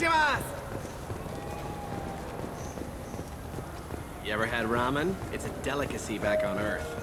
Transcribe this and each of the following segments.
You ever had ramen? It's a delicacy back on Earth.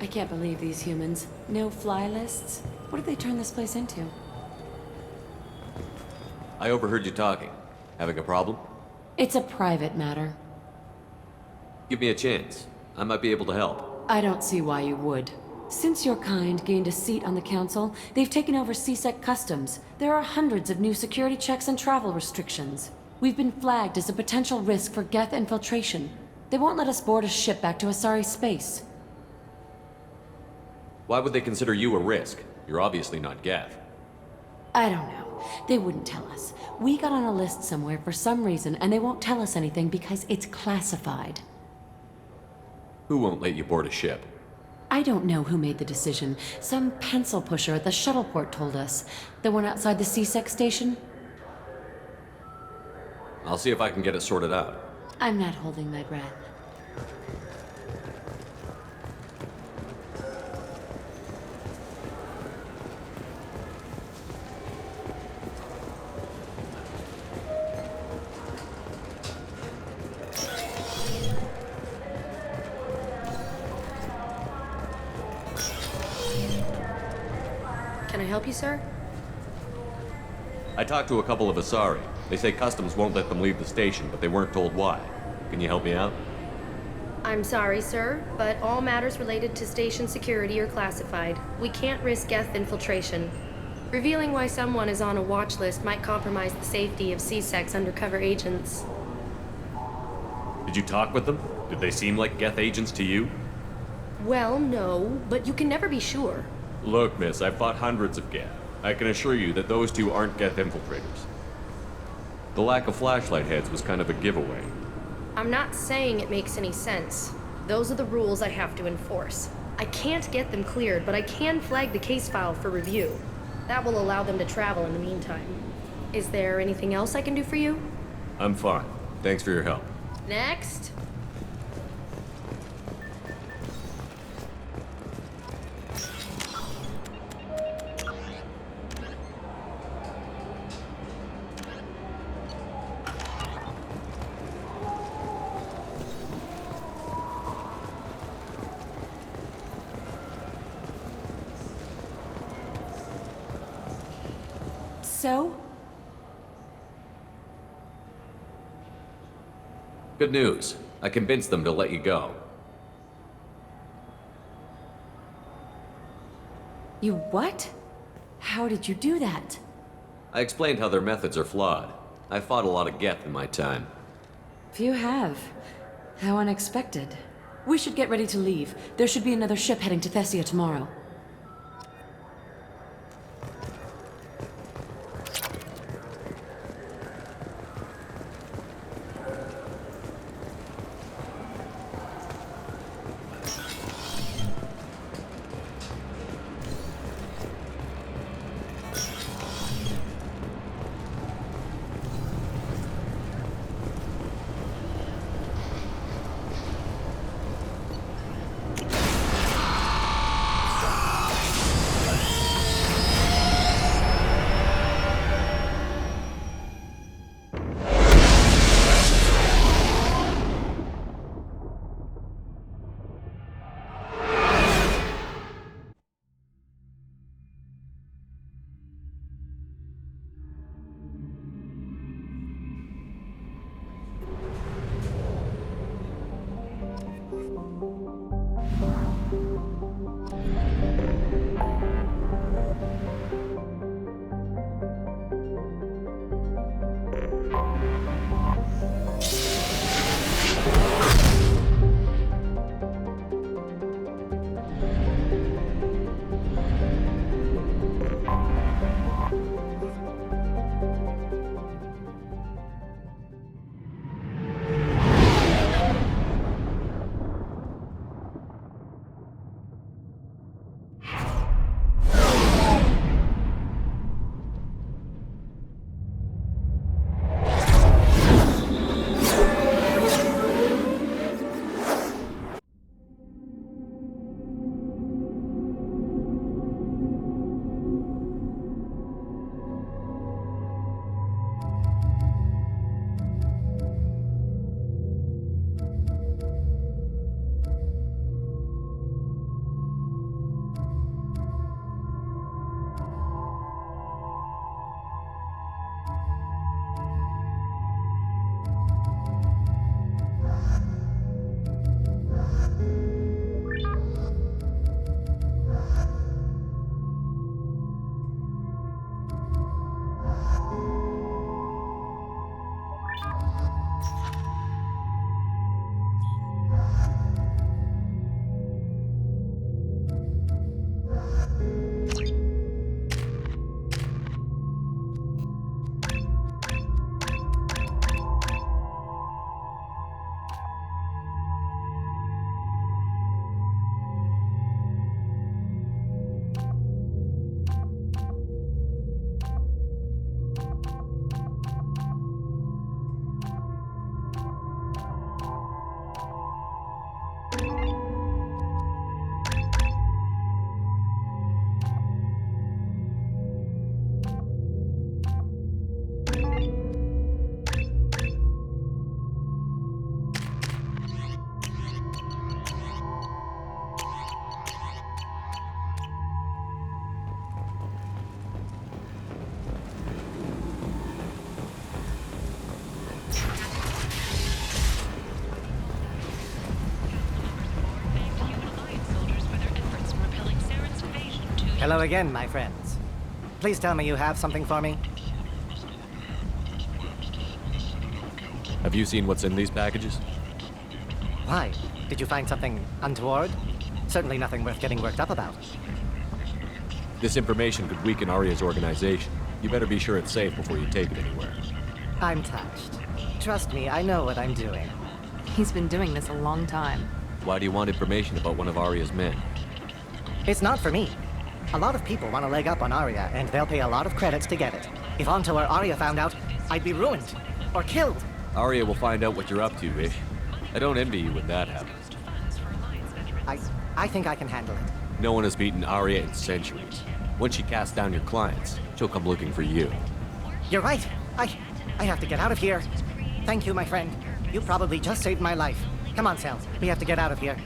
I can't believe these humans. No fly lists? What did they turn this place into? I overheard you talking. Having a problem? It's a private matter. Give me a chance. I might be able to help. I don't see why you would. Since your kind gained a seat on the council, they've taken over CSEC customs. There are hundreds of new security checks and travel restrictions. We've been flagged as a potential risk for Geth infiltration. They won't let us board a ship back to Asari space. Why would they consider you a risk? You're obviously not Geth. I don't know. They wouldn't tell us. We got on a list somewhere for some reason, and they won't tell us anything because it's classified. Who won't let you board a ship? I don't know who made the decision. Some pencil pusher at the shuttle port told us. The one outside the CSEC station? I'll see if I can get it sorted out. I'm not holding my breath. Can I help you, sir? I talked to a couple of Asari. They say customs won't let them leave the station, but they weren't told why. Can you help me out? I'm sorry, sir, but all matters related to station security are classified. We can't risk Geth infiltration. Revealing why someone is on a watch list might compromise the safety of CSEC's undercover agents. Did you talk with them? Did they seem like Geth agents to you? Well, no, but you can never be sure. Look, miss, I've fought hundreds of Geth. I can assure you that those two aren't Geth infiltrators. The lack of flashlight heads was kind of a giveaway. I'm not saying it makes any sense. Those are the rules I have to enforce. I can't get them cleared, but I can flag the case file for review. That will allow them to travel in the meantime. Is there anything else I can do for you? I'm fine. Thanks for your help. Next. So? Good news. I convinced them to let you go. You what? How did you do that? I explained how their methods are flawed. I fought a lot of Geth in my time. Few have. How unexpected. We should get ready to leave. There should be another ship heading to Thessia tomorrow. Hello again, my friends. Please tell me you have something for me. Have you seen what's in these packages? Why? Did you find something untoward? Certainly nothing worth getting worked up about. This information could weaken Arya's organization. You better be sure it's safe before you take it anywhere. I'm touched. Trust me, I know what I'm doing. He's been doing this a long time. Why do you want information about one of Arya's men? It's not for me. A lot of people want a leg up on Arya, and they'll pay a lot of credits to get it. If Anto or Arya found out, I'd be ruined. Or killed. Arya will find out what you're up to, Ish. I don't envy you when that happens. I think I can handle it. No one has beaten Arya in centuries. Once she casts down your clients, she'll come looking for you. You're right. I have to get out of here. Thank you, my friend. You probably just saved my life. Come on, Sal. We have to get out of here.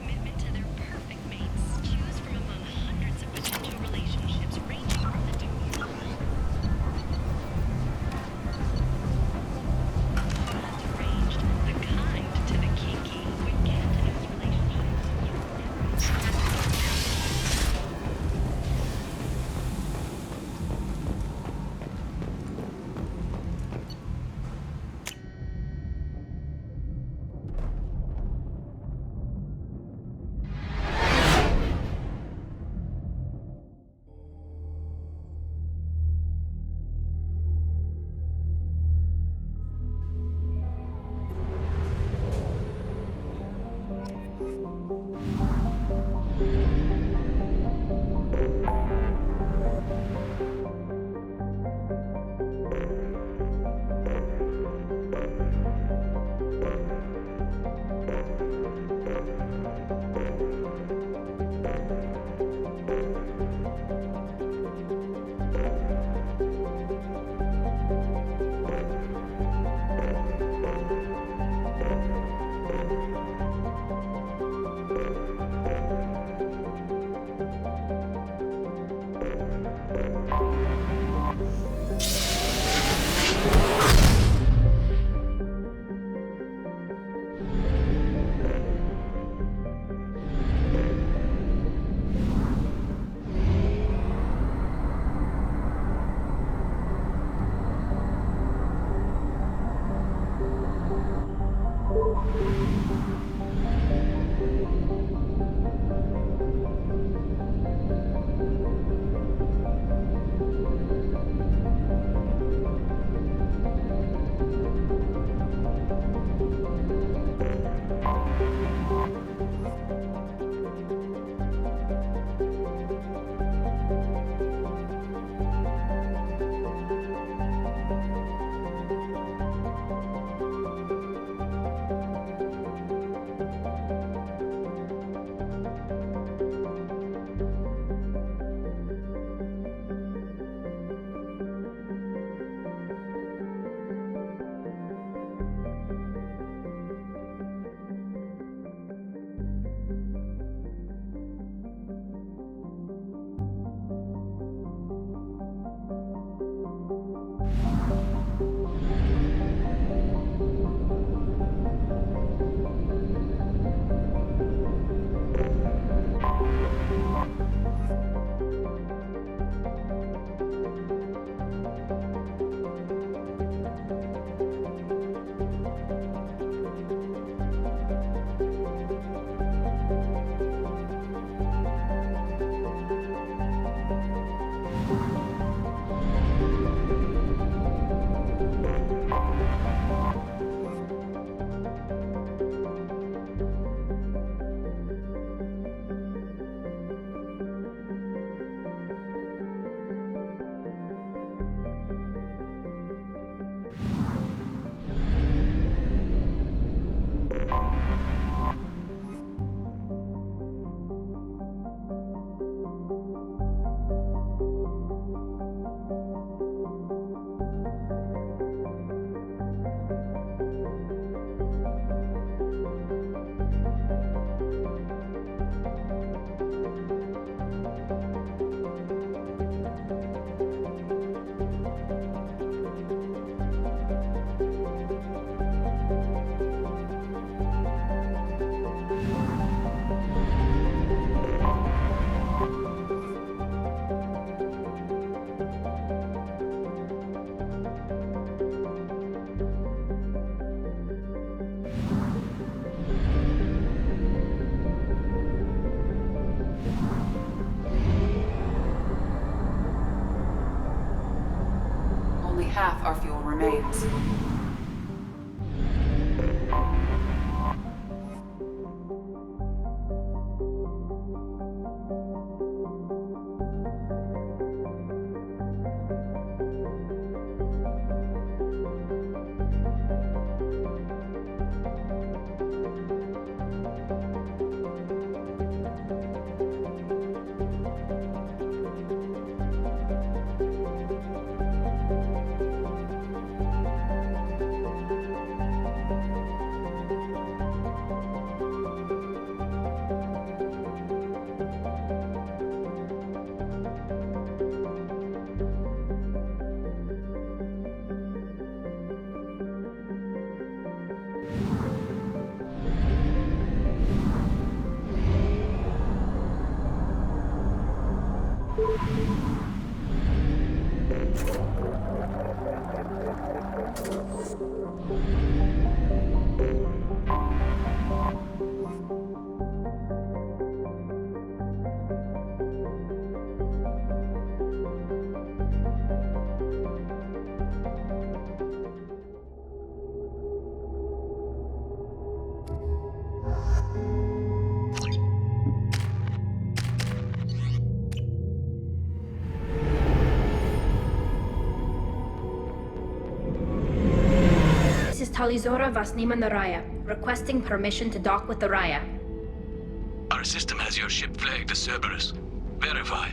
fuel remains. Talizora Vasnima Naraya, requesting permission to dock with the Raya. Our system has your ship flagged as Cerberus. Verify.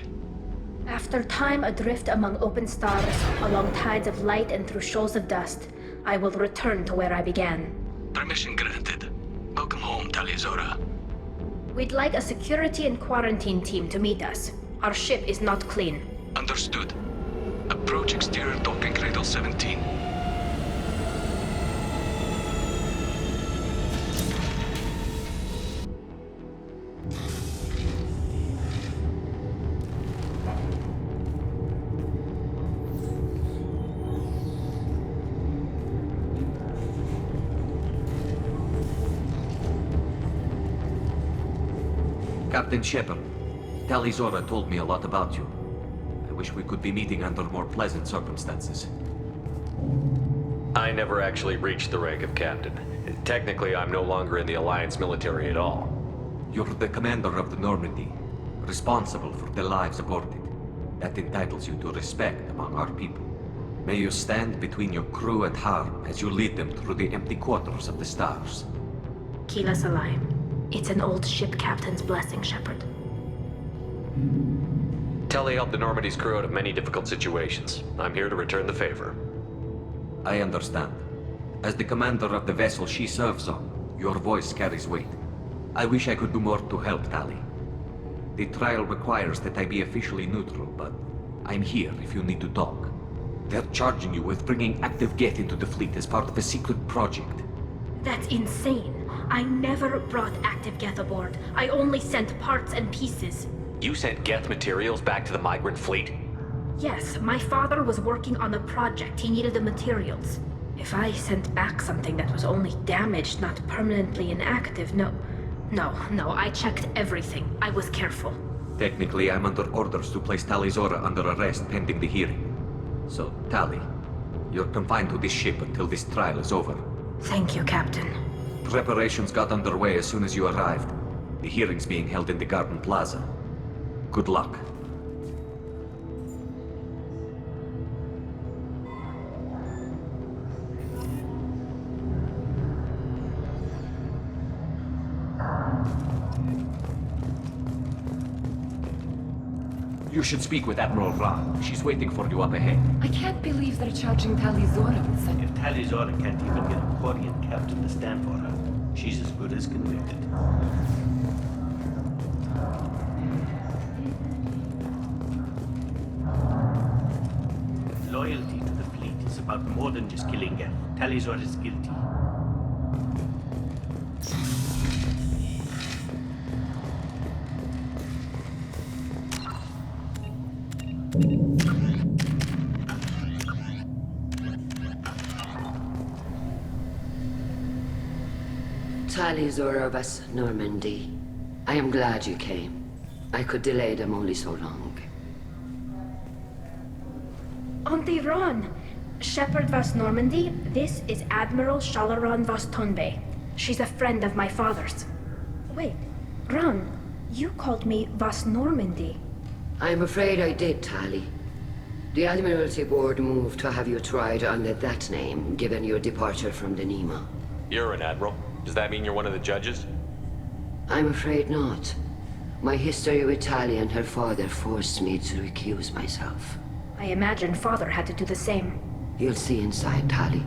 After time adrift among open stars, along tides of light and through shoals of dust, I will return to where I began. Permission granted. Welcome home, Talizora. We'd like a security and quarantine team to meet us. Our ship is not clean. Understood. Approach exterior docking cradle 17. Captain Shepard, Talizora told me a lot about you. I wish we could be meeting under more pleasant circumstances. I never actually reached the rank of captain. Technically, I'm no longer in the Alliance military at all. You're the commander of the Normandy, responsible for the lives aborted. That entitles you to respect among our people. May you stand between your crew and harm as you lead them through the empty quarters of the stars. Kila Salai. It's an old ship captain's blessing, Shepard. Telly helped the Normandy's crew out of many difficult situations. I'm here to return the favor. I understand. As the commander of the vessel she serves on, your voice carries weight. I wish I could do more to help Tali. The trial requires that I be officially neutral, but I'm here if you need to talk. They're charging you with bringing active Geth into the fleet as part of a secret project. That's insane. I never brought active Geth aboard. I only sent parts and pieces. You sent Geth materials back to the migrant fleet? Yes, my father was working on a project. He needed the materials. If I sent back something that was only damaged, not permanently inactive, no, I checked everything. I was careful. Technically, I'm under orders to place Talizora under arrest pending the hearing. So, Tali, you're confined to this ship until this trial is over. Thank you, Captain. Preparations got underway as soon as you arrived. The hearing's being held in the Garden Plaza. Good luck. You should speak with Admiral Ra. She's waiting for you up ahead. I can't believe they're charging Talizora with such... If Talizora can't even get a Quarian captain to stand for her, she's as good as convicted. Loyalty to the fleet is about more than just killing Geth. Talizora is guilty. Talizora of us, Normandy. I am glad you came. I could delay them only so long. Auntie Ron! Shepard Vas Normandy, this is Admiral Shalaran Vas Tonbe. She's a friend of my father's. Wait, Ron, you called me Vas Normandy. I'm afraid I did, Tali. The Admiralty Board moved to have you tried under that name, given your departure from the Nima. You're an admiral. Does that mean you're one of the judges? I'm afraid not. My history with Tali and her father forced me to recuse myself. I imagine father had to do the same. You'll see inside, Tali.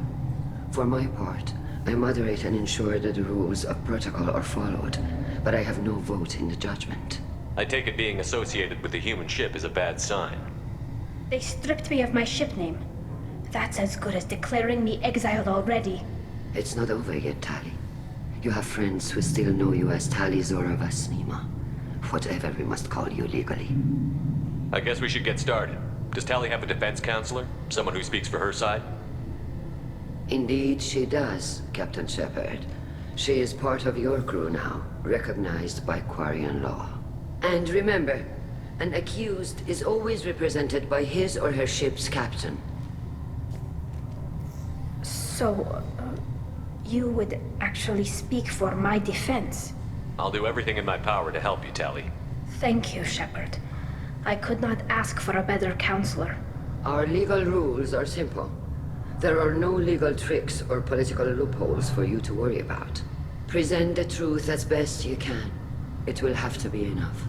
For my part, I moderate and ensure that the rules of protocol are followed, but I have no vote in the judgment. I take it being associated with the human ship is a bad sign. They stripped me of my ship name. That's as good as declaring me exiled already. It's not over yet, Tali. You have friends who still know you as Tali Zora Vas Nima. Whatever we must call you legally. I guess we should get started. Does Tali have a defense counselor? Someone who speaks for her side? Indeed, she does, Captain Shepard. She is part of your crew now, recognized by Quarian law. And remember, an accused is always represented by his or her ship's captain. So, you would actually speak for my defense? I'll do everything in my power to help you, Tali. Thank you, Shepard. I could not ask for a better counselor. Our legal rules are simple. There are no legal tricks or political loopholes for you to worry about. Present the truth as best you can. It will have to be enough.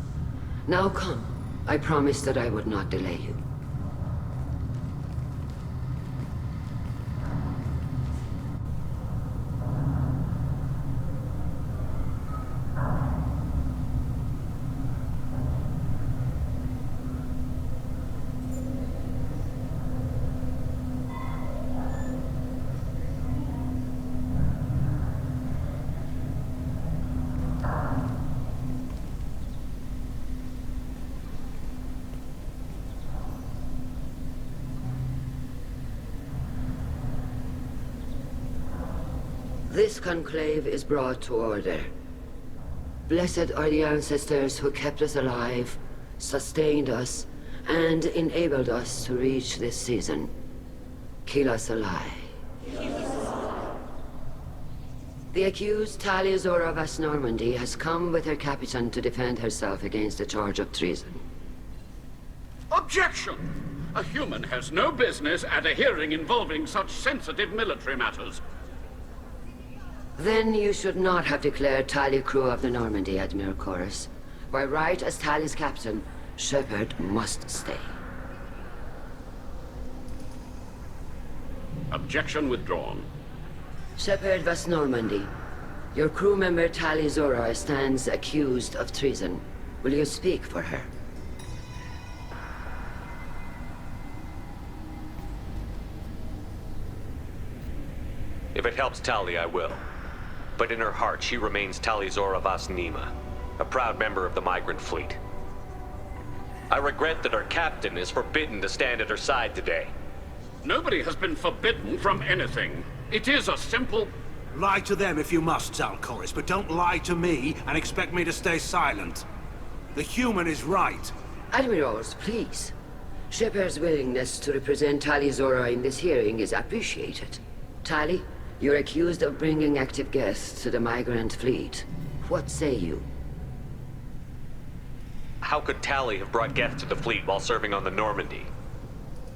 Now come. I promised that I would not delay you. This conclave is brought to order. Blessed are the ancestors who kept us alive, sustained us, and enabled us to reach this season. Keep us alive. The accused Tali Zora Vas Normandy has come with her captain to defend herself against a charge of treason. Objection! A human has no business at a hearing involving such sensitive military matters. Then you should not have declared Tali crew of the Normandy, Admiral Chorus. By right as Tali's captain, Shepard must stay. Objection withdrawn. Shepard Vas Normandy, your crew member Tali Zora stands accused of treason. Will you speak for her? If it helps Tali, I will. But in her heart, she remains Tali Zora Vas Nima, a proud member of the migrant fleet. I regret that her captain is forbidden to stand at her side today. Nobody has been forbidden from anything. It is a simple... Lie to them if you must, Zalcoris, but don't lie to me and expect me to stay silent. The human is right. Admirals, please. Shepard's willingness to represent Tali Zora in this hearing is appreciated. Tali, you're accused of bringing active guests to the migrant fleet. What say you? How could Tali have brought guests to the fleet while serving on the Normandy?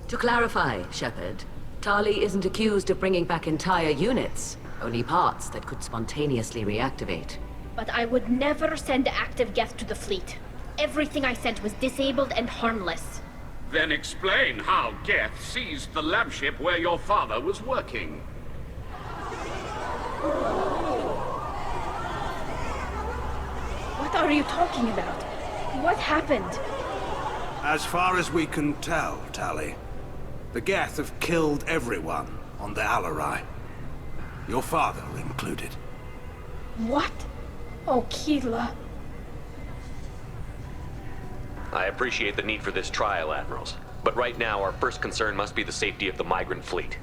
To clarify, Shepard, Tali isn't accused of bringing back entire units, only parts that could spontaneously reactivate. But I would never send active guests to the fleet. Everything I sent was disabled and harmless. Then explain how Geth seized the lab ship where your father was working. What are you talking about? What happened? As far as we can tell, Tali, the Geth have killed everyone on the Alarai. Your father included. What? Oh, Keela. I appreciate the need for this trial, Admirals. But right now, our first concern must be the safety of the migrant fleet.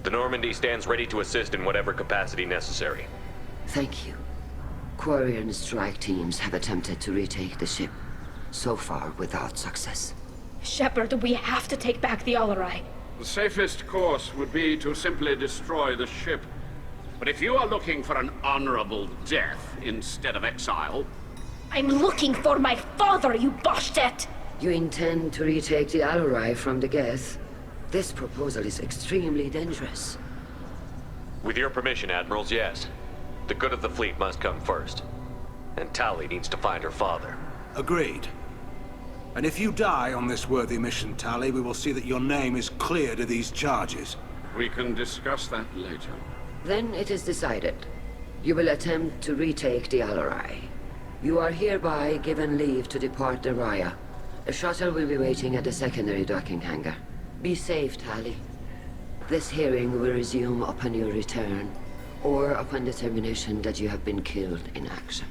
The Normandy stands ready to assist in whatever capacity necessary. Thank you. Quarian strike teams have attempted to retake the ship, so far without success. Shepard, we have to take back the Alarai. The safest course would be to simply destroy the ship. But if you are looking for an honorable death instead of exile... I'm looking for my father, you bastet! You intend to retake the Allorai from the Geth? This proposal is extremely dangerous. With your permission, Admirals, yes. The good of the fleet must come first. And Tali needs to find her father. Agreed. And if you die on this worthy mission, Tali, we will see that your name is cleared of these charges. We can discuss that later. Then it is decided. You will attempt to retake the Allorai. You are hereby given leave to depart the Raya. A shuttle will be waiting at the secondary docking hangar. Be safe, Tali. This hearing will resume upon your return, or upon determination that you have been killed in action.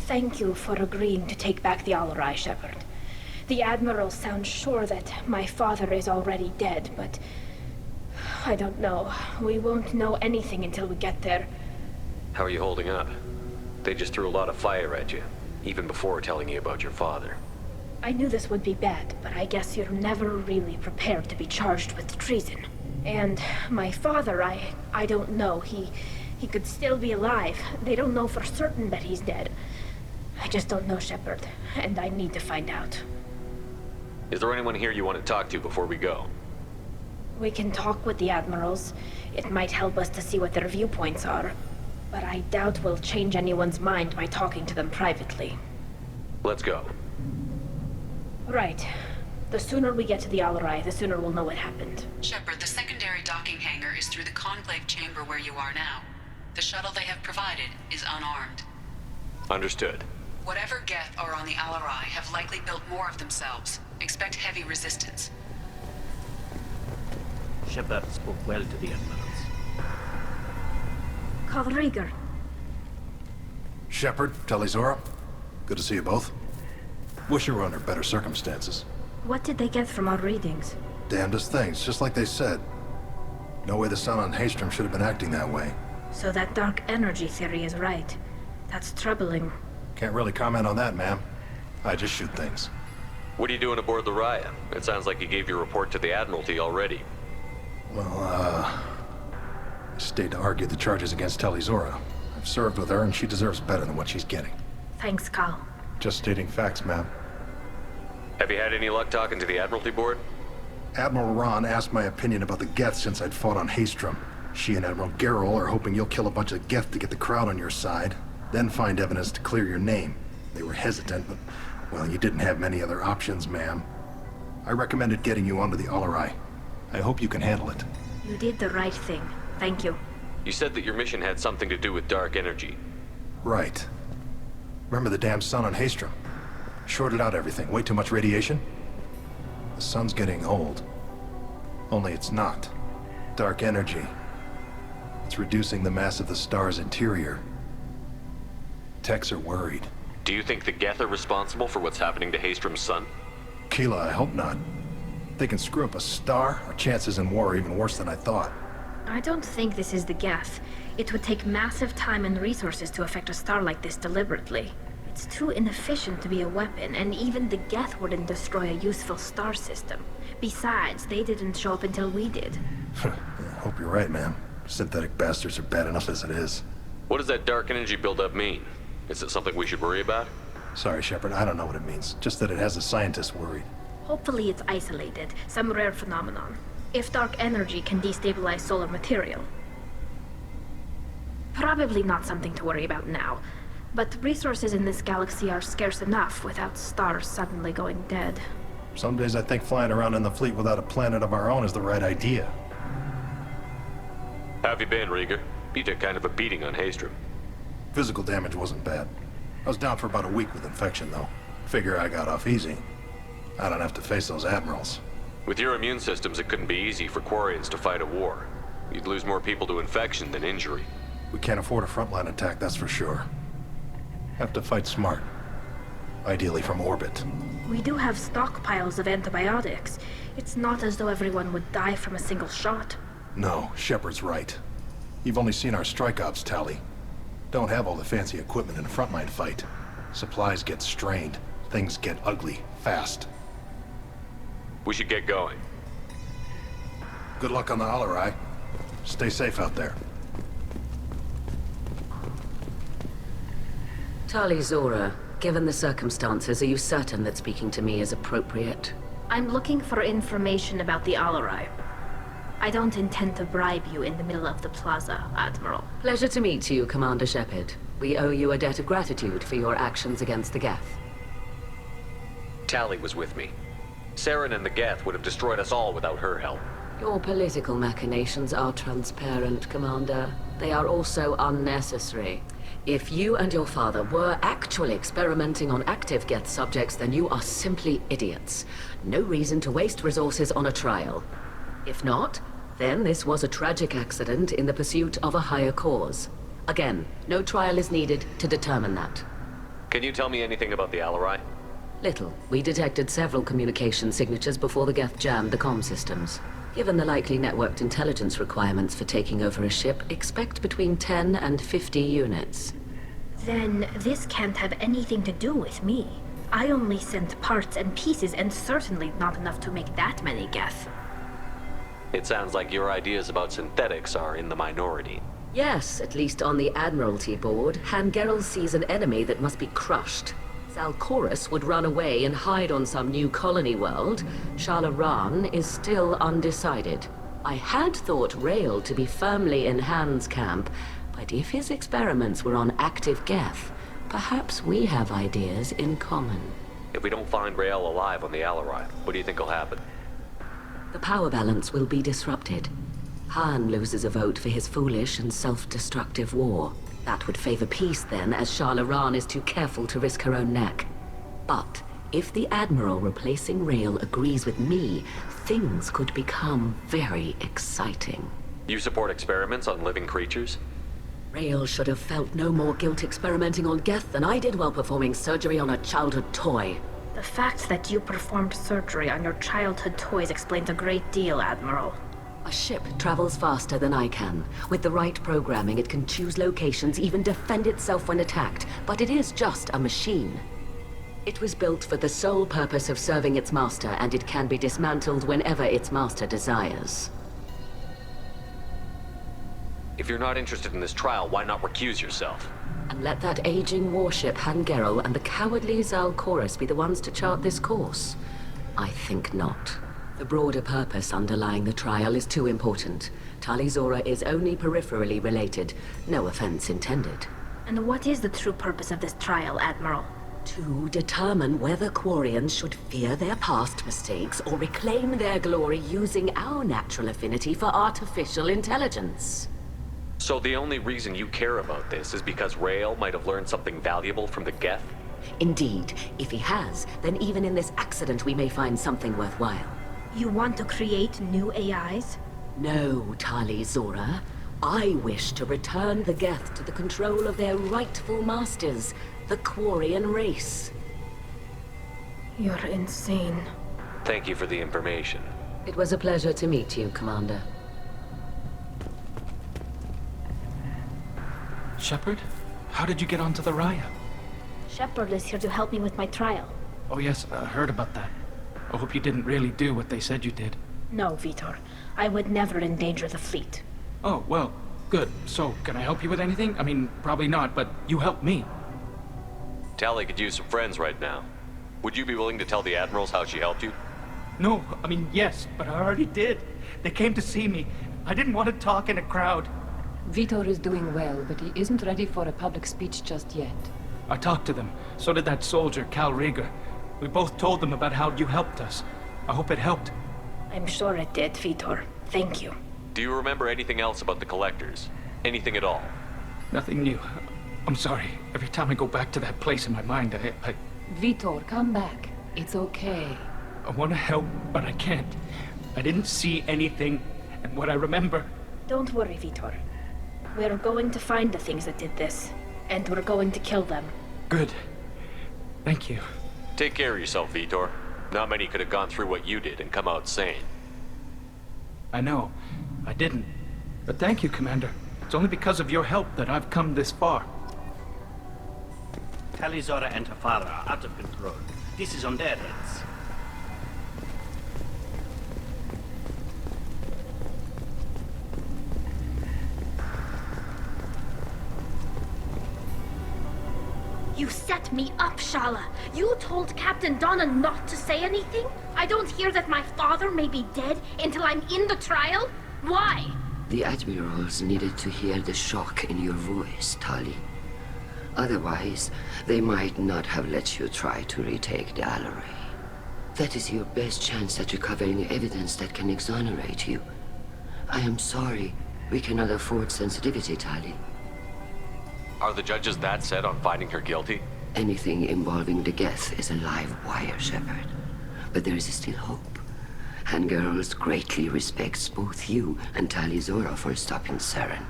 Thank you for agreeing to take back the Allorai, Shepard. The Admiral sounds sure that my father is already dead, but... I don't know. We won't know anything until we get there. How are you holding up? They just threw a lot of fire at you, even before telling you about your father. I knew this would be bad, but I guess you're never really prepared to be charged with treason. And my father, I don't know. He could still be alive. They don't know for certain that he's dead. I just don't know, Shepard, and I need to find out. Is there anyone here you want to talk to before we go? We can talk with the Admirals. It might help us to see what their viewpoints are. But I doubt we'll change anyone's mind by talking to them privately. Let's go. Right. The sooner we get to the Allorai, the sooner we'll know what happened. Shepard, the secondary docking hangar is through the conclave chamber where you are now. The shuttle they have provided is unarmed. Understood. Whatever Geth are on the Allorai have likely built more of themselves. Expect heavy resistance. Shepard spoke well to the Admirals. Call Rieger. Shepard, Talizora. Good to see you both. Wish you were under better circumstances. What did they get from our readings? Damnedest things, just like they said. No way the sun on Haystrom should have been acting that way. So that dark energy theory is right. That's troubling. Can't really comment on that, ma'am. I just shoot things. What are you doing aboard the Raya? It sounds like you gave your report to the Admiralty already. Well, I stayed to argue the charges against Talizora. I've served with her, and she deserves better than what she's getting. Thanks, Cal. Just stating facts, ma'am. Have you had any luck talking to the Admiralty board? Admiral Ron asked my opinion about the Geth since I'd fought on Haystrom. She and Admiral Gerrel are hoping you'll kill a bunch of Geth to get the crowd on your side, then find evidence to clear your name. They were hesitant, but, well, you didn't have many other options, ma'am. I recommended getting you onto the Allorai. I hope you can handle it. You did the right thing. Thank you. You said that your mission had something to do with dark energy. Right. Remember the damn sun on Haystrom? Shorted out everything. Way too much radiation? The sun's getting old. Only it's not. Dark energy. It's reducing the mass of the star's interior. Techs are worried. Do you think the Geth are responsible for what's happening to Haystrom's sun? Keela, I hope not. They can screw up a star. Our chances in war are even worse than I thought. I don't think this is the Geth. It would take massive time and resources to affect a star like this deliberately. It's too inefficient to be a weapon, and even the Geth wouldn't destroy a useful star system. Besides, they didn't show up until we did. I hope you're right, ma'am. Synthetic bastards are bad enough as it is. What does that dark energy buildup mean? Is it something we should worry about? Sorry, Shepard, I don't know what it means. Just that it has the scientists worried. Hopefully it's isolated, some rare phenomenon. If dark energy can destabilize solar material. Probably not something to worry about now. But resources in this galaxy are scarce enough without stars suddenly going dead. Some days I think flying around in the fleet without a planet of our own is the right idea. How have you been, Rieger? You took kind of a beating on Haystrom. Physical damage wasn't bad. I was down for about a week with infection, though. Figure I got off easy. I don't have to face those admirals. With your immune systems, it couldn't be easy for Quarians to fight a war. You'd lose more people to infection than injury. We can't afford a frontline attack, that's for sure. Have to fight smart. ideally from orbit. We do have stockpiles of antibiotics. It's not as though everyone would die from a single shot. No, Shepard's right. You've only seen our strike ops, Tali. Don't have all the fancy equipment in a frontline fight. Supplies get strained. Things get ugly, fast. We should get going. Good luck on the Alarai. Stay safe out there. Tali Zora, given the circumstances, are you certain that speaking to me is appropriate? I'm looking for information about the Alarai. I don't intend to bribe you in the middle of the plaza, Admiral. Pleasure to meet you, Commander Shepard. We owe you a debt of gratitude for your actions against the Geth. Tali was with me. Saren and the Geth would have destroyed us all without her help. Your political machinations are transparent, Commander. They are also unnecessary. If you and your father were actually experimenting on active Geth subjects, then you are simply idiots. No reason to waste resources on a trial. If not, then this was a tragic accident in the pursuit of a higher cause. Again, no trial is needed to determine that. Can you tell me anything about the Alarai? Little. We detected several communication signatures before the Geth jammed the comm systems. Given the likely networked intelligence requirements for taking over a ship, expect between 10 and 50 units. Then this can't have anything to do with me. I only sent parts and pieces, and certainly not enough to make that many Geth. It sounds like your ideas about synthetics are in the minority. Yes, at least on the Admiralty board, Hangerel sees an enemy that must be crushed. Zalcorus would run away and hide on some new colony world. Shalaran is still undecided. I had thought Rael to be firmly in Han's camp, but if his experiments were on active Geth, perhaps we have ideas in common. If we don't find Rael alive on the Alarai, what do you think will happen? The power balance will be disrupted. Han loses a vote for his foolish and self-destructive war. That would favor peace then, as Shalaran is too careful to risk her own neck. But if the Admiral replacing Rael agrees with me, things could become very exciting. You support experiments on living creatures? Rael should have felt no more guilt experimenting on Geth than I did while performing surgery on a childhood toy. The fact that you performed surgery on your childhood toys explains a great deal, Admiral. A ship travels faster than I can. With the right programming, it can choose locations, even defend itself when attacked. But it is just a machine. It was built for the sole purpose of serving its master, and it can be dismantled whenever its master desires. If you're not interested in this trial, why not recuse yourself? And let that aging warship Hangerel and the cowardly Zalcorus be the ones to chart this course? I think not. The broader purpose underlying the trial is too important. Tali Zora is only peripherally related. No offense intended. And what is the true purpose of this trial, Admiral? To determine whether Quarians should fear their past mistakes or reclaim their glory using our natural affinity for artificial intelligence. So the only reason you care about this is because Rael might have learned something valuable from the Geth? Indeed. If he has, then even in this accident we may find something worthwhile. You want to create new AIs? No, Tali Zora. I wish to return the Geth to the control of their rightful masters, the Quarian race. You're insane. Thank you for the information. It was a pleasure to meet you, Commander. Shepard? How did you get onto the Raya? Shepard is here to help me with my trial. Oh yes, I heard about that. I hope you didn't really do what they said you did. No, Vitor. I would never endanger the fleet. Oh, well, good. So, can I help you with anything? I mean, probably not, but you helped me. Tali could use some friends right now. Would you be willing to tell the Admirals how she helped you? No, I mean, yes, but I already did. They came to see me. I didn't want to talk in a crowd. Vitor is doing well, but he isn't ready for a public speech just yet. I talked to them. So did that soldier, Cal Rieger. We both told them about how you helped us. I hope it helped. I'm sure it did, Vitor. Thank you. Do you remember anything else about the Collectors? Anything at all? Nothing new. I'm sorry. Every time I go back to that place in my mind, I... Vitor, come back. It's okay. I want to help, but I can't. I didn't see anything, and what I remember... Don't worry, Vitor. We're going to find the things that did this, and we're going to kill them. Good. Thank you. Take care of yourself, Vitor. Not many could have gone through what you did and come out sane. I know. I didn't. But thank you, Commander. It's only because of your help that I've come this far. Tali, Zora, and her father are out of control. This is on their heads. You set me up, Shala. You told Captain Donna not to say anything? I don't hear that my father may be dead until I'm in the trial? Why? The admirals needed to hear the shock in your voice, Tali. Otherwise, they might not have let you try to retake the Alarai. That is your best chance at recovering evidence that can exonerate you. I am sorry. We cannot afford sensitivity, Tali. Are the judges that set on finding her guilty? Anything involving the Geth is a live wire, Shepard. But there is still hope. Handgirls greatly respects both you and Tali Zora for stopping Saren.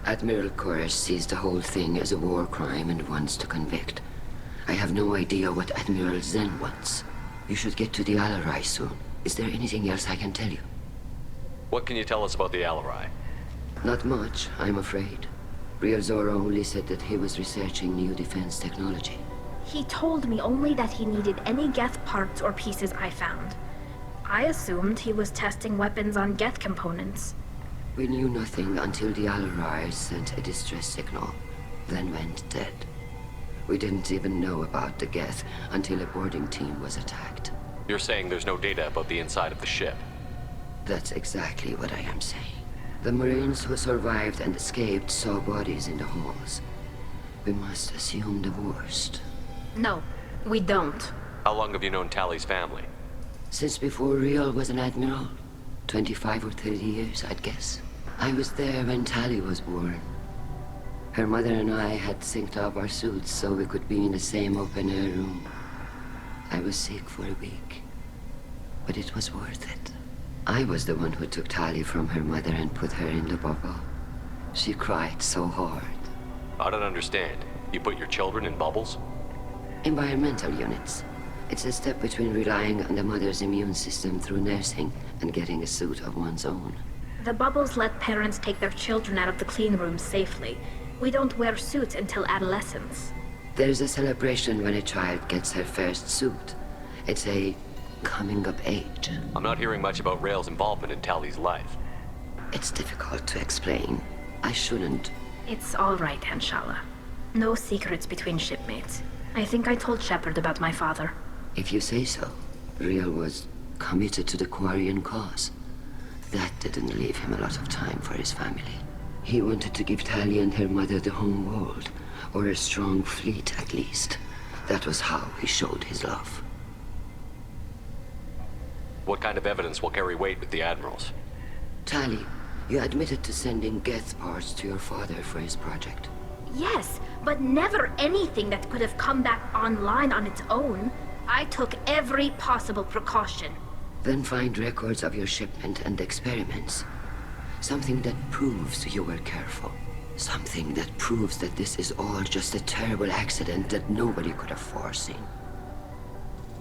Admiral Koresh sees the whole thing as a war crime and wants to convict. I have no idea what Admiral Zen wants. You should get to the Alarai soon. Is there anything else I can tell you? What can you tell us about the Alarai? Not much, I'm afraid. Real Zora only said that he was researching new defense technology. He told me only that he needed any Geth parts or pieces I found. I assumed he was testing weapons on Geth components. We knew nothing until the Alarai sent a distress signal, then went dead. We didn't even know about the Geth until a boarding team was attacked. You're saying there's no data about the inside of the ship? That's exactly what I am saying. The Marines who survived and escaped saw bodies in the halls. We must assume the worst. No, we don't. How long have you known Tali's family? Since before Riel was an admiral. 25 or 30 years, I'd guess. I was there when Tali was born. Her mother and I had synced up our suits so we could be in the same open-air room. I was sick for a week, but it was worth it. I was the one who took Tali from her mother and put her in the bubble. She cried so hard. I don't understand. You put your children in bubbles? Environmental units. It's a step between relying on the mother's immune system through nursing and getting a suit of one's own. The bubbles let parents take their children out of the clean rooms safely. We don't wear suits until adolescence. There's a celebration when a child gets her first suit. It's a coming of age. I'm not hearing much about Rael's involvement in Tali's life. It's difficult to explain. I shouldn't. It's all right, Anshala. No secrets between shipmates. I think I told Shepard about my father. If you say so. Riel was committed to the Quarian cause. That didn't leave him a lot of time for his family. He wanted to give Tali and her mother the home world, or a strong fleet at least. That was how he showed his love. What kind of evidence will carry weight with the admirals? Tali, you admitted to sending Geth parts to your father for his project. Yes, but never anything that could have come back online on its own. I took every possible precaution. Then find records of your shipment and experiments. Something that proves you were careful. Something that proves that this is all just a terrible accident that nobody could have foreseen.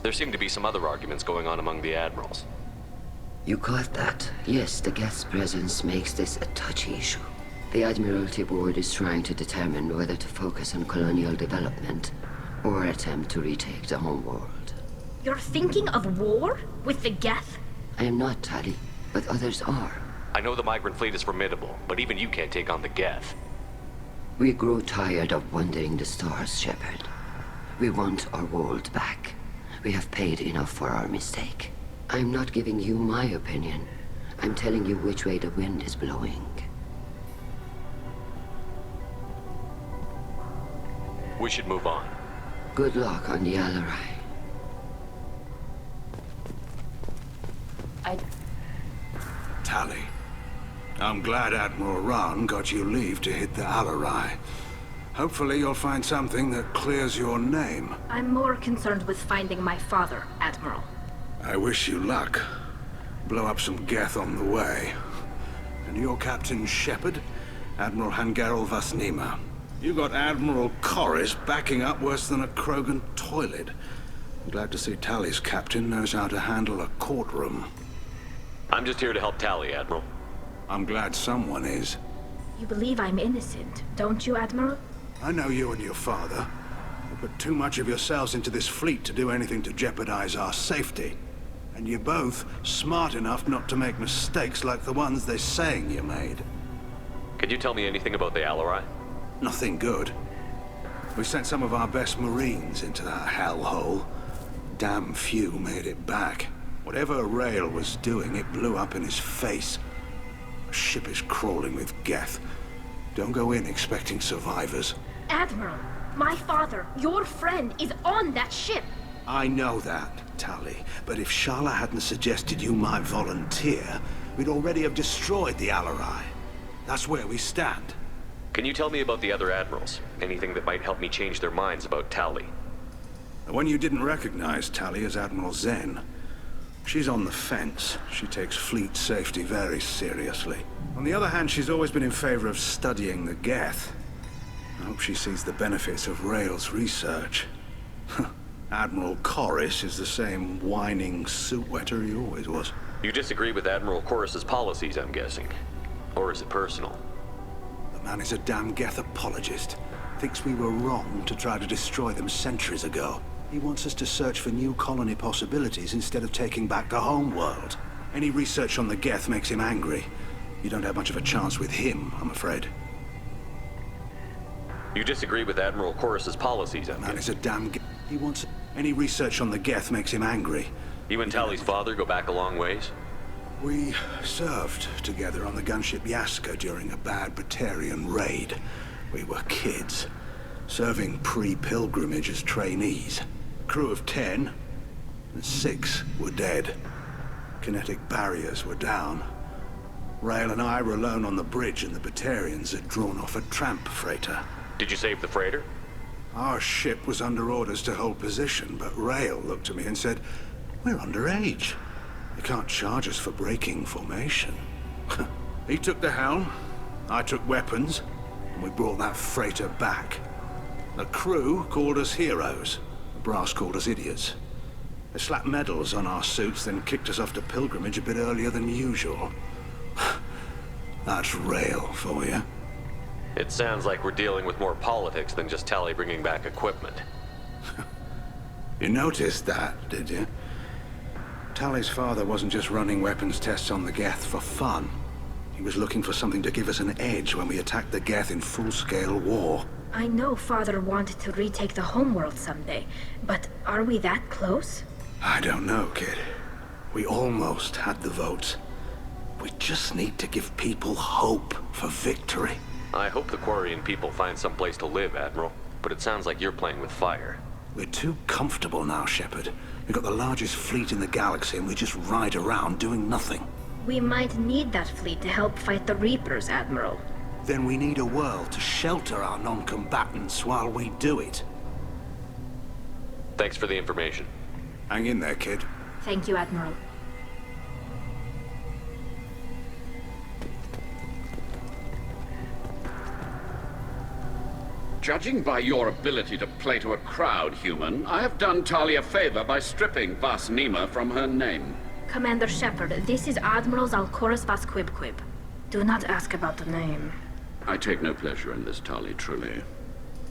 There seem to be some other arguments going on among the admirals. You caught that? Yes, the Geth's presence makes this a touchy issue. The Admiralty Board is trying to determine whether to focus on colonial development or attempt to retake the home world. You're thinking of war? With the Geth? I am not, Tali, but others are. I know the migrant fleet is formidable, but even you can't take on the Geth. We grow tired of wandering the stars, Shepard. We want our world back. We have paid enough for our mistake. I'm not giving you my opinion. I'm telling you which way the wind is blowing. We should move on. Good luck on the Alarai. Tali, I'm glad Admiral Rahn got you leave to hit the Alarai. Hopefully you'll find something that clears your name. I'm more concerned with finding my father, Admiral. I wish you luck. Blow up some Geth on the way. And you're Captain Shepard? Admiral Hangarel Vasnima. You got Admiral Corris backing up worse than a Krogan toilet. I'm glad to see Tali's captain knows how to handle a courtroom. I'm just here to help Tali, Admiral. I'm glad someone is. You believe I'm innocent, don't you, Admiral? I know you and your father. You put too much of yourselves into this fleet to do anything to jeopardize our safety. And you're both smart enough not to make mistakes like the ones they're saying you made. Could you tell me anything about the Alarai? Nothing good. We sent some of our best Marines into that hellhole. Damn few made it back. Whatever Rail was doing, it blew up in his face. The ship is crawling with Geth. Don't go in expecting survivors. Admiral, my father, your friend, is on that ship. I know that, Tali, but if Shala hadn't suggested you might volunteer, we'd already have destroyed the Alarai. That's where we stand. Can you tell me about the other admirals? Anything that might help me change their minds about Tali? The one you didn't recognize, Tali, is Admiral Zen. She's on the fence. She takes fleet safety very seriously. On the other hand, she's always been in favor of studying the Geth. I hope she sees the benefits of Rail's research. Admiral Corris is the same whining suit-wetter he always was. You disagree with Admiral Corris's policies, I'm guessing. Or is it personal? The man is a damn Geth apologist. Thinks we were wrong to try to destroy them centuries ago. He wants us to search for new colony possibilities instead of taking back the home world. Any research on the Geth makes him angry. You don't have much of a chance with him, I'm afraid. You disagree with Admiral Corris's policies, I'm guessing. Man is a damn He wants... Any research on the Geth makes him angry. You and Tali's father go back a long ways? We served together on the gunship Yaska during a bad Batarian raid. We were kids, serving pre-pilgrimage as trainees. Crew of 10, and 6 were dead. Kinetic barriers were down. Rail and I were alone on the bridge, and the Batarians had drawn off a tramp freighter. Did you save the freighter? Our ship was under orders to hold position, but Rail looked at me and said, "We're underage. You can't charge us for breaking formation." He took the helm, I took weapons, and we brought that freighter back. The crew called us heroes. The brass called us idiots. They slapped medals on our suits, then kicked us off to pilgrimage a bit earlier than usual. That's Rail for you. It sounds like we're dealing with more politics than just Tali bringing back equipment. You noticed that, did you? Tali's father wasn't just running weapons tests on the Geth for fun. He was looking for something to give us an edge when we attacked the Geth in full-scale war. I know Father wanted to retake the homeworld someday, but are we that close? I don't know, kid. We almost had the votes. We just need to give people hope for victory. I hope the Quarian people find some place to live, Admiral. But it sounds like you're playing with fire. We're too comfortable now, Shepard. We've got the largest fleet in the galaxy and we just ride around doing nothing. We might need that fleet to help fight the Reapers, Admiral. Then we need a world to shelter our non-combatants while we do it. Thanks for the information. Hang in there, kid. Thank you, Admiral. Judging by your ability to play to a crowd, human, I have done Tali a favor by stripping Vas Nima from her name. Commander Shepard, this is Admiral Zalkoris Vas Quibquib. Do not ask about the name. I take no pleasure in this, Tali, truly.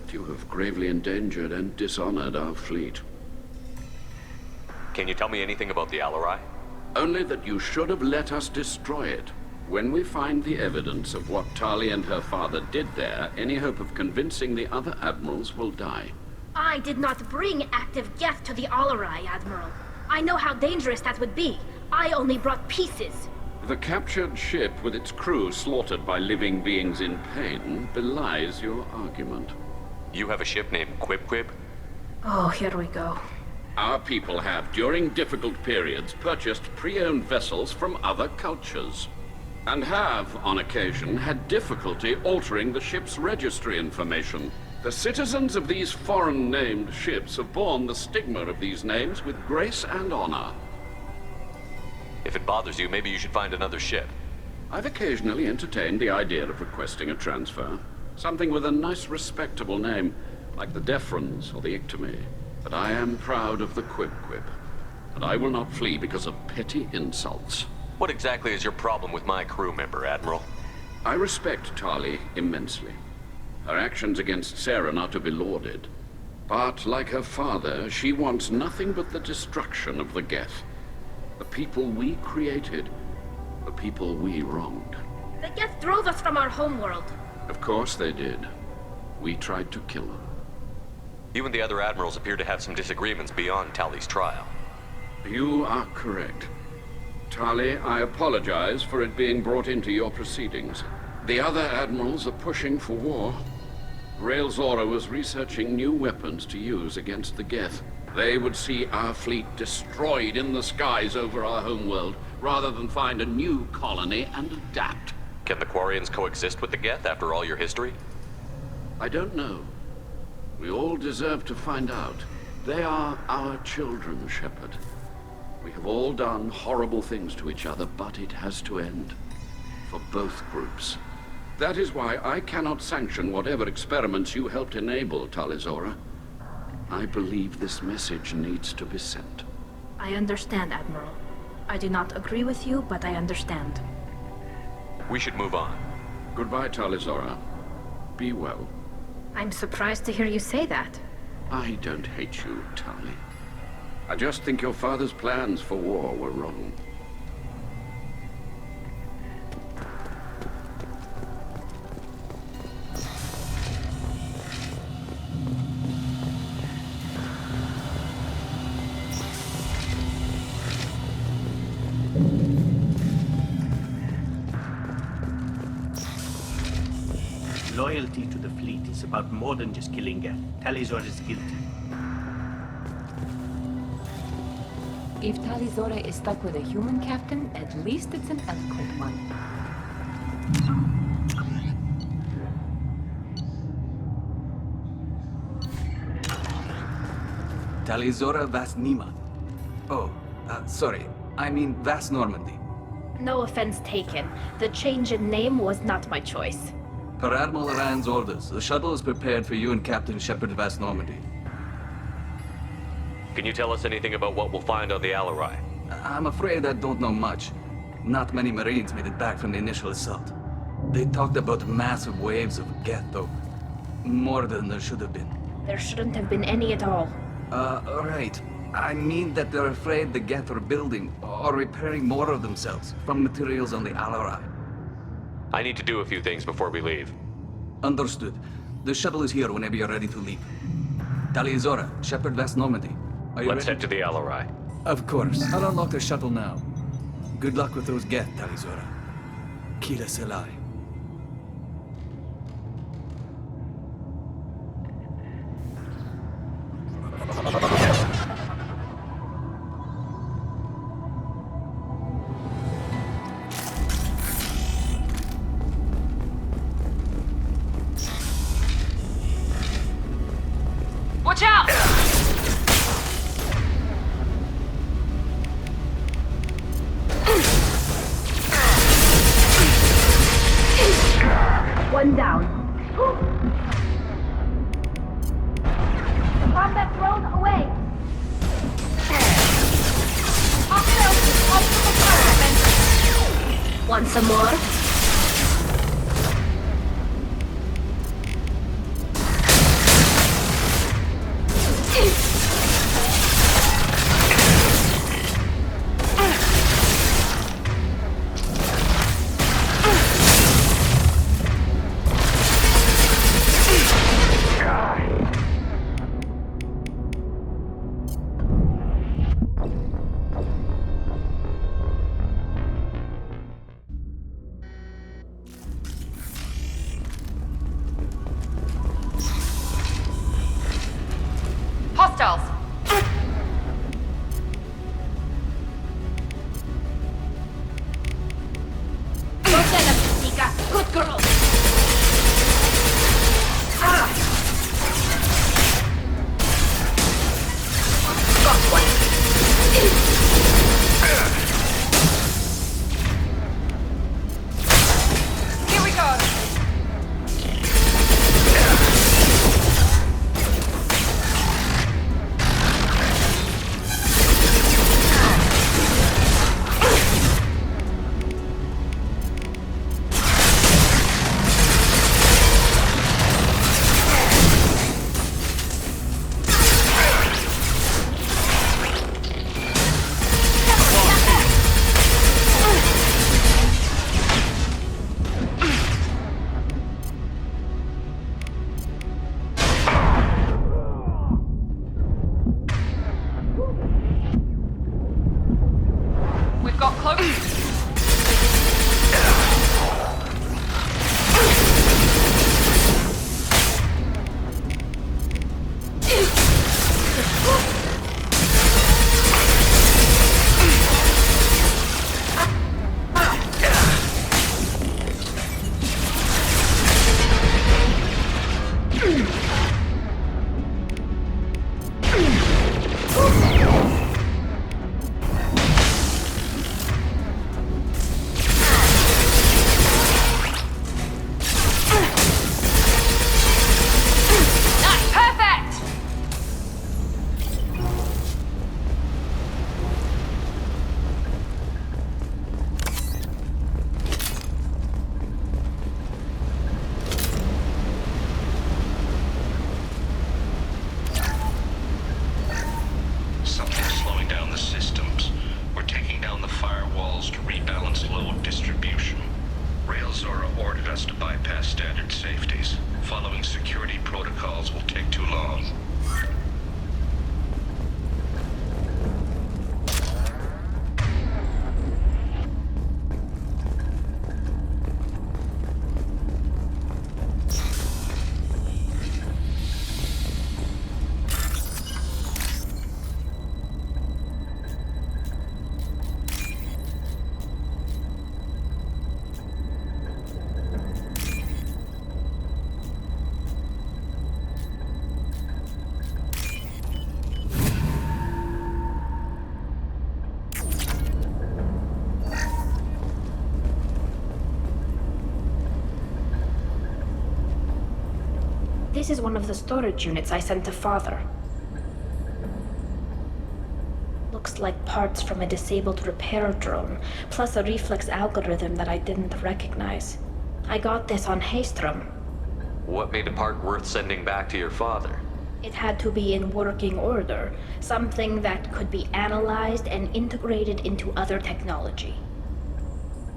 But you have gravely endangered and dishonored our fleet. Can you tell me anything about the Alarai? Only that you should have let us destroy it. When we find the evidence of what Tali and her father did there, any hope of convincing the other admirals will die. I did not bring active Geth to the Alarai, Admiral. I know how dangerous that would be. I only brought pieces. The captured ship with its crew slaughtered by living beings in pain belies your argument. You have a ship named Quib? Oh, here we go. Our people have, during difficult periods, purchased pre-owned vessels from other cultures. And have, on occasion, had difficulty altering the ship's registry information. The citizens of these foreign-named ships have borne the stigma of these names with grace and honor. If it bothers you, maybe you should find another ship. I've occasionally entertained the idea of requesting a transfer. Something with a nice, respectable name, like the Deferens or the Ictomy. But I am proud of the Quib-Quib, and I will not flee because of petty insults. What exactly is your problem with my crew member, Admiral? I respect Tali immensely. Her actions against Saren are to be lauded. But, like her father, she wants nothing but the destruction of the Geth. The people we created, the people we wronged. The Geth drove us from our homeworld. Of course they did. We tried to kill them. You and the other admirals appear to have some disagreements beyond Tali's trial. You are correct. Tali, I apologize for it being brought into your proceedings. The other admirals are pushing for war. Rael Zora was researching new weapons to use against the Geth. They would see our fleet destroyed in the skies over our homeworld, rather than find a new colony and adapt. Can the Quarians coexist with the Geth after all your history? I don't know. We all deserve to find out. They are our children, Shepard. We have all done horrible things to each other, but it has to end. For both groups. That is why I cannot sanction whatever experiments you helped enable, Tali Zora. I believe this message needs to be sent. I understand, Admiral. I do not agree with you, but I understand. We should move on. Goodbye, Tali Zora. Be well. I'm surprised to hear you say that. I don't hate you, Tali. I just think your father's plans for war were wrong. Loyalty to the fleet is about more than just killing Geth. Tali Zora is guilty. If Tali Zora is stuck with a human captain, at least it's an eloquent one. Tali Zora Vas Nima. Oh, sorry. I mean Vas Normandy. No offense taken. The change in name was not my choice. Per Admiral Rand's orders, the shuttle is prepared for you and Captain Shepard Vas Normandy. Can you tell us anything about what we'll find on the Alarai? I'm afraid I don't know much. Not many Marines made it back from the initial assault. They talked about massive waves of Geth, though. More than there should have been. There shouldn't have been any at all. Right. I mean that they're afraid the Geth are building or repairing more of themselves from materials on the Alarai. I need to do a few things before we leave. Understood. The shuttle is here whenever you're ready to leave. Tali Zora, Shepard Vas Normandy. Let's head to the Alarai. Of course. I'll unlock the shuttle now. Good luck with those Geth, Tali Zora. Kila Selai. Watch out! One down. Combat drone away. Want some more? Hostiles! Don't let them, Tika. Good girl. Got one. Here we go! past standard safeties. Following security protocols will take too long. This is one of the storage units I sent to Father. Looks like parts from a disabled repair drone, plus a reflex algorithm that I didn't recognize. I got this on Haystrom. What made a part worth sending back to your father? It had to be in working order, something that could be analyzed and integrated into other technology.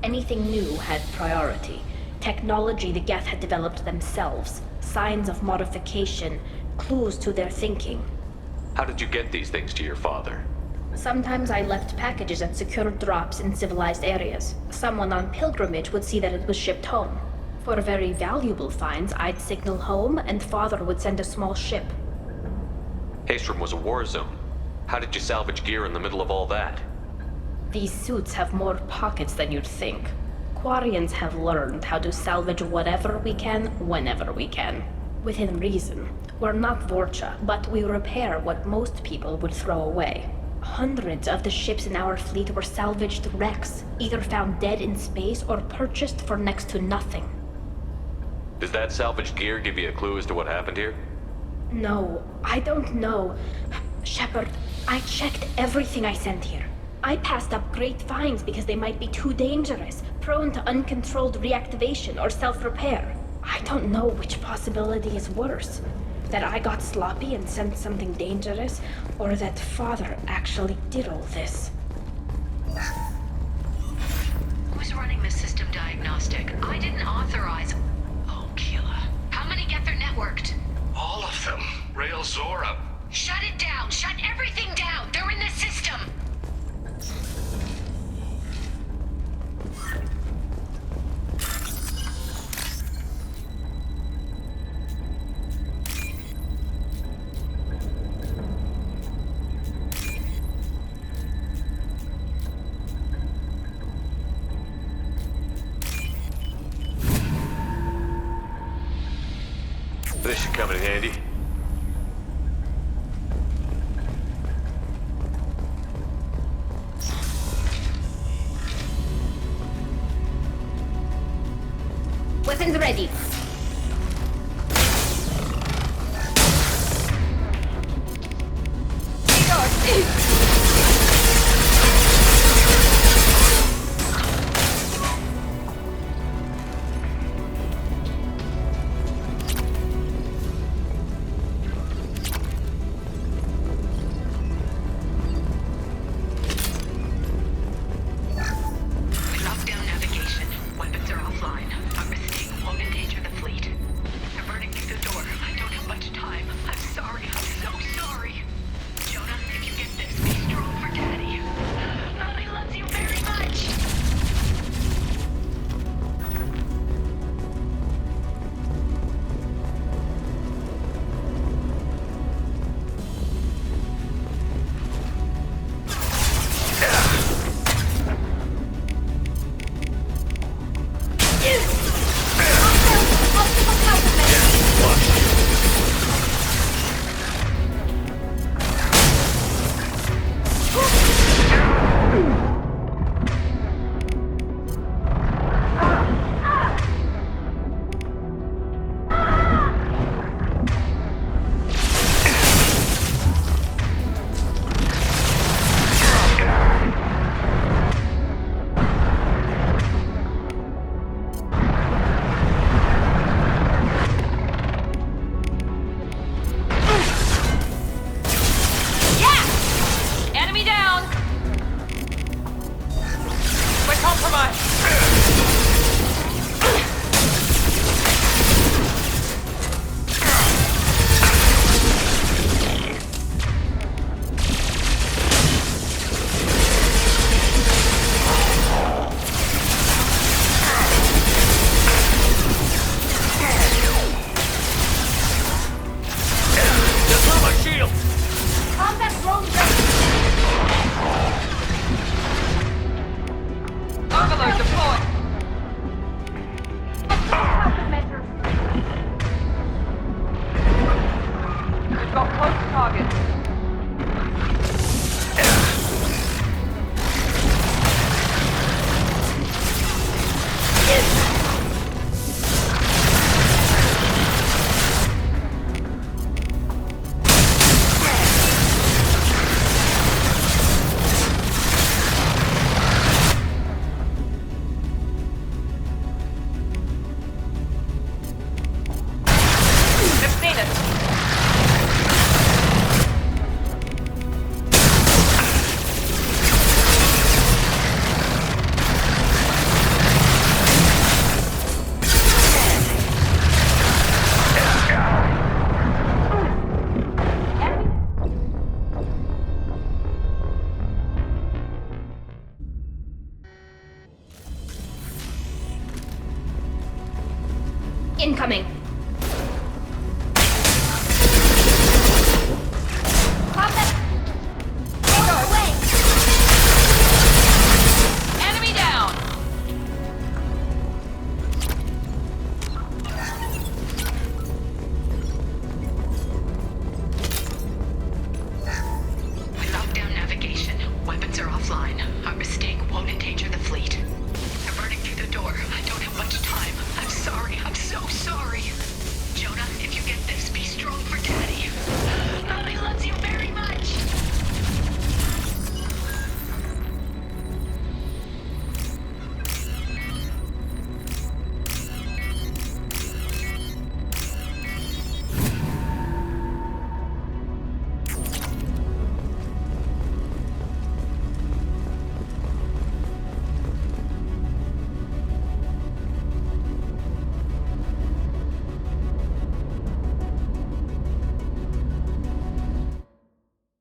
Anything new had priority. Technology the Geth had developed themselves, signs of modification, clues to their thinking. How did you get these things to your father? Sometimes I left packages at secure drops in civilized areas. Someone on pilgrimage would see that it was shipped home. For very valuable finds, I'd signal home, and Father would send a small ship. Haystrom was a war zone. How did you salvage gear in the middle of all that? These suits have more pockets than you'd think. Quarians have learned how to salvage whatever we can, whenever we can. Within reason. We're not Vorcha, but we repair what most people would throw away. Hundreds of the ships in our fleet were salvaged wrecks, either found dead in space or purchased for next to nothing. Does that salvaged gear give you a clue as to what happened here? No, I don't know. Shepard, I checked everything I sent here. I passed up great finds because they might be too dangerous, prone to uncontrolled reactivation or self-repair. I don't know which possibility is worse. That I got sloppy and sent something dangerous, or that Father actually did all this. Who's running the system diagnostic? I didn't authorize... Oh, Keela. How many get their networked? All of them. Rail Zora. Shut it down! Shut everything down! They're in the system! This should come in handy. Weapons ready. Incoming.